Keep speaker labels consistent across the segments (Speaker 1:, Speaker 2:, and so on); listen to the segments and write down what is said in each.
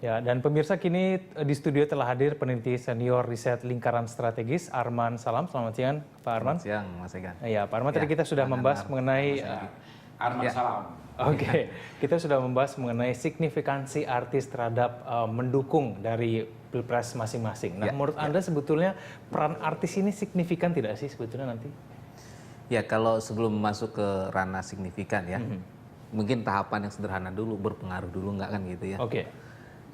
Speaker 1: Ya, dan pemirsa kini di studio telah hadir peneliti senior riset lingkaran strategis Arman Salam. Selamat siang, Pak Arman.
Speaker 2: Selamat siang, Mas Egan.
Speaker 1: Ya, Pak Arman, tadi kita sudah membahas mengenai
Speaker 3: Arman Salam.
Speaker 1: Oke, kita sudah membahas mengenai signifikansi artis terhadap mendukung dari pilpres masing-masing. Nah, menurut Anda sebetulnya peran artis ini signifikan tidak sih sebetulnya nanti?
Speaker 2: Ya, kalau sebelum masuk ke ranah signifikan ya, mungkin tahapan yang sederhana dulu, berpengaruh dulu nggak kan gitu ya?
Speaker 1: Oke.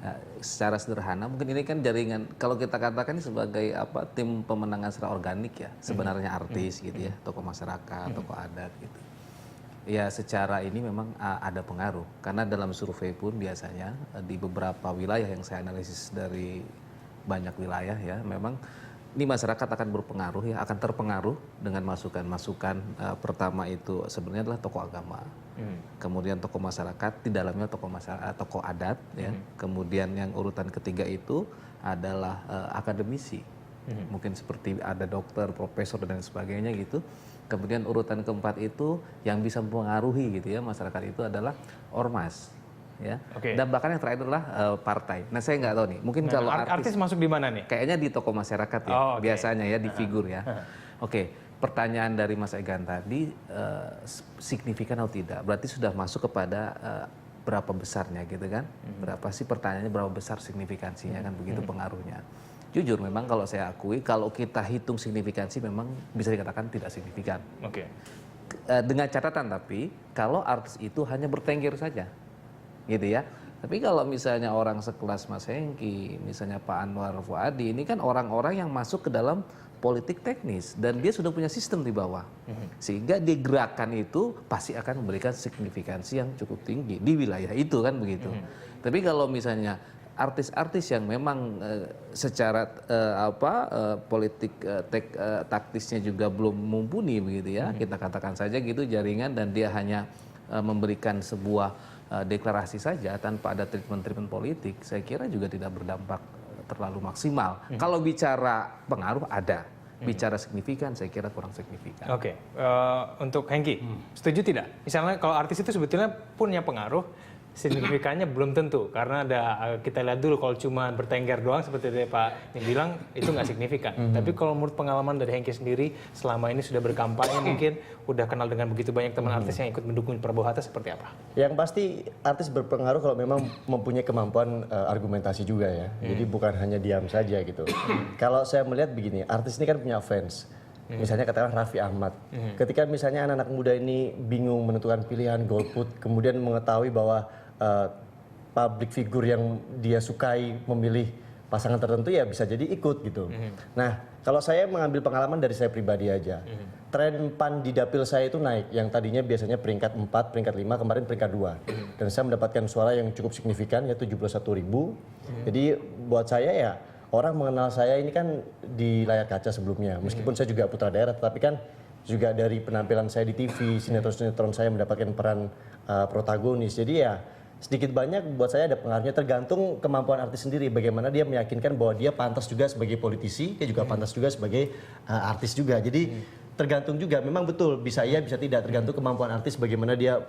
Speaker 2: Nah, secara sederhana mungkin ini kan jaringan, kalau kita katakan ini sebagai tim pemenangan secara organik ya, sebenarnya artis gitu ya, tokoh masyarakat, tokoh adat gitu. Ya secara ini memang ada pengaruh, karena dalam survei pun biasanya di beberapa wilayah yang saya analisis dari banyak wilayah ya, memang ini masyarakat akan berpengaruh ya, akan terpengaruh dengan masukan-masukan. Pertama itu sebenarnya adalah tokoh agama, kemudian tokoh masyarakat, di dalamnya tokoh adat ya, kemudian yang urutan ketiga itu adalah akademisi, mungkin seperti ada dokter, profesor dan sebagainya gitu. Kemudian urutan keempat itu yang bisa mempengaruhi gitu ya masyarakat itu adalah ormas. Ya. Dan bahkan yang terakhir adalah partai. Nah saya nggak tahu nih, mungkin kalau
Speaker 1: artis masuk di mana nih?
Speaker 2: Kayaknya di tokoh masyarakat ya, biasanya ya di figur ya. Oke, pertanyaan dari Mas Egan tadi signifikan atau tidak? Berarti sudah masuk kepada berapa besarnya gitu kan? Berapa sih pertanyaannya, berapa besar signifikansinya kan begitu pengaruhnya? Jujur memang kalau saya akui, kalau kita hitung signifikansi memang bisa dikatakan tidak signifikan.
Speaker 1: Oke.
Speaker 2: Dengan catatan tapi kalau artis itu hanya bertengger saja. Gitu ya. Tapi kalau misalnya orang sekelas Mas Hengki, misalnya Pak Anwar Fuadi, ini kan orang-orang yang masuk ke dalam politik teknis dan dia sudah punya sistem di bawah. Sehingga di gerakan itu pasti akan memberikan signifikansi yang cukup tinggi di wilayah itu kan begitu. Tapi kalau misalnya artis-artis yang memang secara politik taktisnya juga belum mumpuni begitu ya, kita katakan saja gitu jaringan, dan dia hanya memberikan sebuah deklarasi saja tanpa ada treatment politik, saya kira juga tidak berdampak terlalu maksimal. Kalau bicara pengaruh ada, bicara signifikan saya kira kurang signifikan.
Speaker 1: Oke, untuk Hengki, setuju tidak? Misalnya kalau artis itu sebetulnya punya pengaruh, signifikannya belum tentu, karena ada kita lihat dulu kalau cuma bertengger doang seperti tadi Pak yang bilang itu nggak signifikan. Tapi kalau menurut pengalaman dari Hengki sendiri selama ini sudah berkampanye, mungkin udah kenal dengan begitu banyak teman artis yang ikut mendukung Prabowo Hatta, seperti apa?
Speaker 4: Yang pasti artis berpengaruh kalau memang mempunyai kemampuan argumentasi juga ya. Jadi bukan hanya diam saja gitu. Kalau saya melihat begini, artis ini kan punya fans. Misalnya katakanlah Raffi Ahmad. Ketika misalnya anak-anak muda ini bingung menentukan pilihan golput, kemudian mengetahui bahwa public figure yang dia sukai memilih pasangan tertentu, ya bisa jadi ikut gitu. Nah, kalau saya mengambil pengalaman dari saya pribadi aja, tren PAN di dapil saya itu naik, yang tadinya biasanya peringkat 4, peringkat 5, kemarin peringkat 2. Dan saya mendapatkan suara yang cukup signifikan, yaitu 71.000. Jadi buat saya ya, orang mengenal saya ini kan di layar kaca sebelumnya, meskipun saya juga putra daerah, tetapi kan juga dari penampilan saya di TV, sinetron-sinetron saya mendapatkan peran protagonis. Jadi ya sedikit banyak buat saya ada pengaruhnya, tergantung kemampuan artis sendiri, bagaimana dia meyakinkan bahwa dia pantas juga sebagai politisi, dia juga pantas juga sebagai artis juga. Jadi tergantung juga, memang betul bisa iya bisa tidak, tergantung kemampuan artis bagaimana dia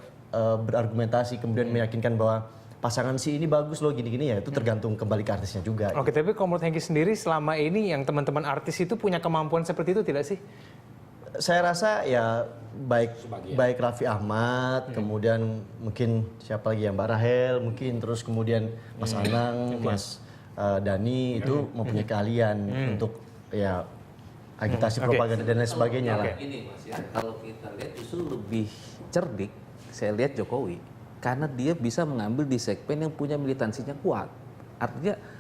Speaker 4: berargumentasi, kemudian meyakinkan bahwa pasangan si ini bagus loh gini-gini, ya itu tergantung kembali ke artisnya juga.
Speaker 1: Oke, tapi kalau menurut Hengki sendiri selama ini yang teman-teman artis itu punya kemampuan seperti itu tidak sih?
Speaker 4: Saya rasa ya baik Raffi Ahmad, kemudian mungkin siapa lagi ya, Mbak Rahel mungkin, terus kemudian Mas Anang, Mas Dani itu mempunyai keahlian untuk ya agitasi propaganda dan lain sebagainya lah.
Speaker 2: Ini Mas ya, kalau kita lihat justru lebih cerdik, saya lihat Jokowi, karena dia bisa mengambil di segmen yang punya militansinya kuat. Artinya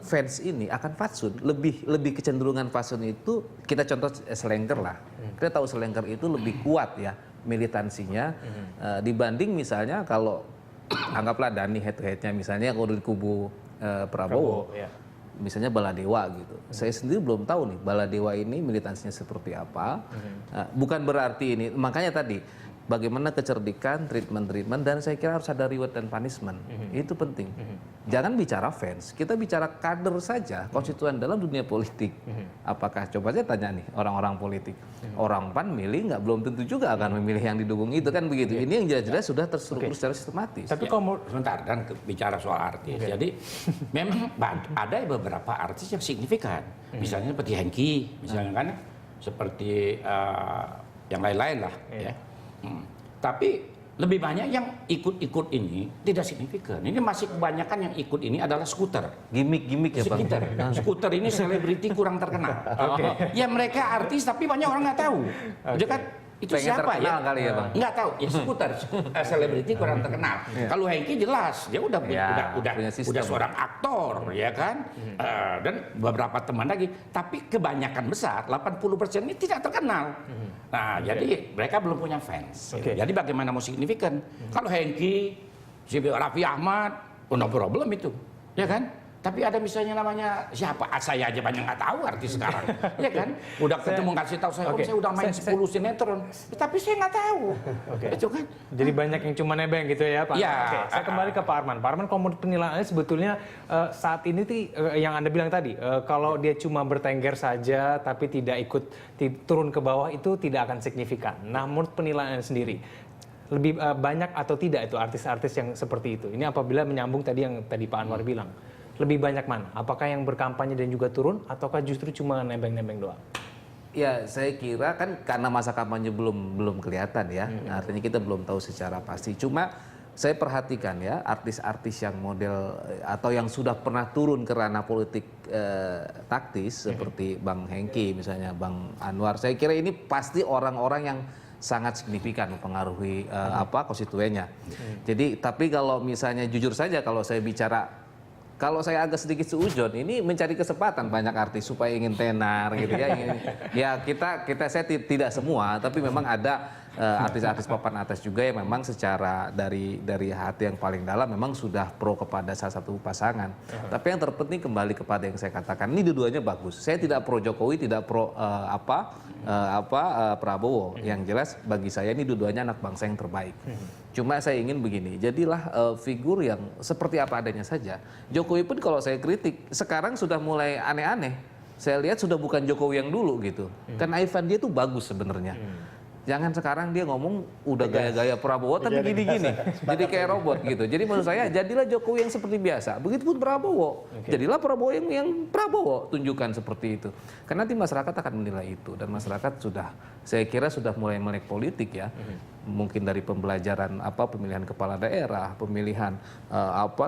Speaker 2: fans ini akan fatsun, lebih kecenderungan fatsun itu, kita contoh Selengker lah. Kita tahu Selengker itu lebih kuat ya militansinya dibanding misalnya kalau anggaplah Dani head to headnya misalnya kalau di kubu Prabowo. Misalnya Baladewa gitu. Saya sendiri belum tahu nih Baladewa ini militansinya seperti apa. Bukan berarti ini, makanya tadi bagaimana kecerdikan, treatment, dan saya kira harus ada reward dan punishment. Itu penting. Jangan bicara fans, kita bicara kader saja, konstituen dalam dunia politik. Apakah, coba saya tanya nih, orang-orang politik. Orang PAN milih nggak, belum tentu juga akan memilih yang didukung itu, kan begitu. Ini yang jelas-jelas sudah terstruktur secara sistematis.
Speaker 1: Tapi kalau
Speaker 3: Sebentar, dan bicara soal artis. Jadi memang ada beberapa artis yang signifikan. Misalnya seperti Hengki, misalnya kan, seperti yang lain-lain lah. Ya. Tapi lebih banyak yang ikut-ikut ini tidak signifikan. Ini masih kebanyakan yang ikut ini adalah skuter.
Speaker 2: Gimik-gimik ya, Bang.
Speaker 3: Skuter ini selebriti kurang terkenal. Ya mereka artis tapi banyak orang nggak tahu. Dia kan itu
Speaker 2: Pengen
Speaker 3: siapa
Speaker 2: terkenal
Speaker 3: ya?
Speaker 2: kali ya, Bang.
Speaker 3: Nggak tahu. Ya skuter selebriti kurang terkenal. Kalau Hengki jelas dia udah
Speaker 2: punya sistem.
Speaker 3: udah seorang aktor ya kan. Dan beberapa teman lagi. Tapi kebanyakan besar 80% ini tidak terkenal. Nah, jadi mereka belum punya fans. Jadi bagaimana mau signifikan? Kalau Hengki, si Raffi Ahmad, no problem itu, ya kan? Tapi ada misalnya namanya siapa? Saya aja banyak nggak tahu artis sekarang, ya kan? Udah ketemu kasih tahu saya, saya udah main 10 sinetron, tapi saya nggak tahu. Itu kan?
Speaker 1: jadi banyak yang cuma nebeng gitu ya Pak.
Speaker 3: Ya.
Speaker 1: Oke, saya kembali ke Pak Arman. Pak Arman, kalau menurut penilaiannya sebetulnya saat ini yang Anda bilang tadi, kalau dia cuma bertengger saja tapi tidak ikut turun ke bawah itu tidak akan signifikan. Nah, menurut penilaian sendiri, lebih banyak atau tidak itu artis-artis yang seperti itu? Ini apabila menyambung tadi yang tadi Pak Anwar bilang. Lebih banyak mana? Apakah yang berkampanye dan juga turun, ataukah justru cuma nebeng-nebeng doang?
Speaker 2: Ya, saya kira kan karena masa kampanye belum kelihatan ya. Artinya kita belum tahu secara pasti. Cuma saya perhatikan ya, artis-artis yang model atau yang sudah pernah turun ke ranah politik taktis seperti Bang Hengki misalnya, Bang Anwar. Saya kira ini pasti orang-orang yang sangat signifikan mempengaruhi konstituennya. Jadi, tapi kalau misalnya jujur saja kalau saya bicara, kalau saya agak sedikit seujon, ini mencari kesempatan banyak artis supaya ingin tenar gitu ya. Saya tidak semua, tapi memang ada artis-artis papan atas juga yang memang secara dari hati yang paling dalam memang sudah pro kepada salah satu pasangan. Tapi yang terpenting kembali kepada yang saya katakan, ini dua-duanya bagus. Saya tidak pro Jokowi, tidak pro Prabowo. Yang jelas bagi saya ini dua-duanya anak bangsa yang terbaik. Cuma saya ingin begini, jadilah figur yang seperti apa adanya saja. Jokowi pun kalau saya kritik, sekarang sudah mulai aneh-aneh. Saya lihat sudah bukan Jokowi yang dulu gitu. Kan Ivan dia tuh bagus sebenarnya. Jangan sekarang dia ngomong udah gaya-gaya Prabowo tapi gini-gini. Jadi kayak robot gitu. Jadi menurut saya jadilah Jokowi yang seperti biasa. Begitupun Prabowo. Jadilah Prabowo yang Prabowo tunjukkan seperti itu. Karena nanti masyarakat akan menilai itu. Dan masyarakat sudah, saya kira sudah mulai melek politik ya. Mungkin dari pembelajaran pemilihan kepala daerah, pemilihan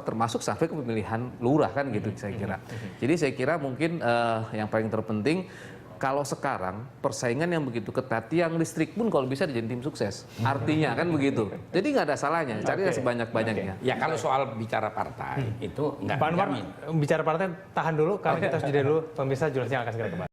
Speaker 2: termasuk sampai ke pemilihan lurah kan gitu saya kira. Jadi saya kira mungkin yang paling terpenting, kalau sekarang persaingan yang begitu ketat, yang listrik pun kalau bisa dijadiin tim sukses. Artinya kan begitu. Jadi nggak ada salahnya, carilah sebanyak-banyaknya.
Speaker 3: Ya kalau soal bicara partai itu nggak
Speaker 1: Pak Anwar,
Speaker 3: dijamin.
Speaker 1: bicara partai tahan dulu, karena kita harus jeda dulu. Pemirsa jelasnya akan segera kembali.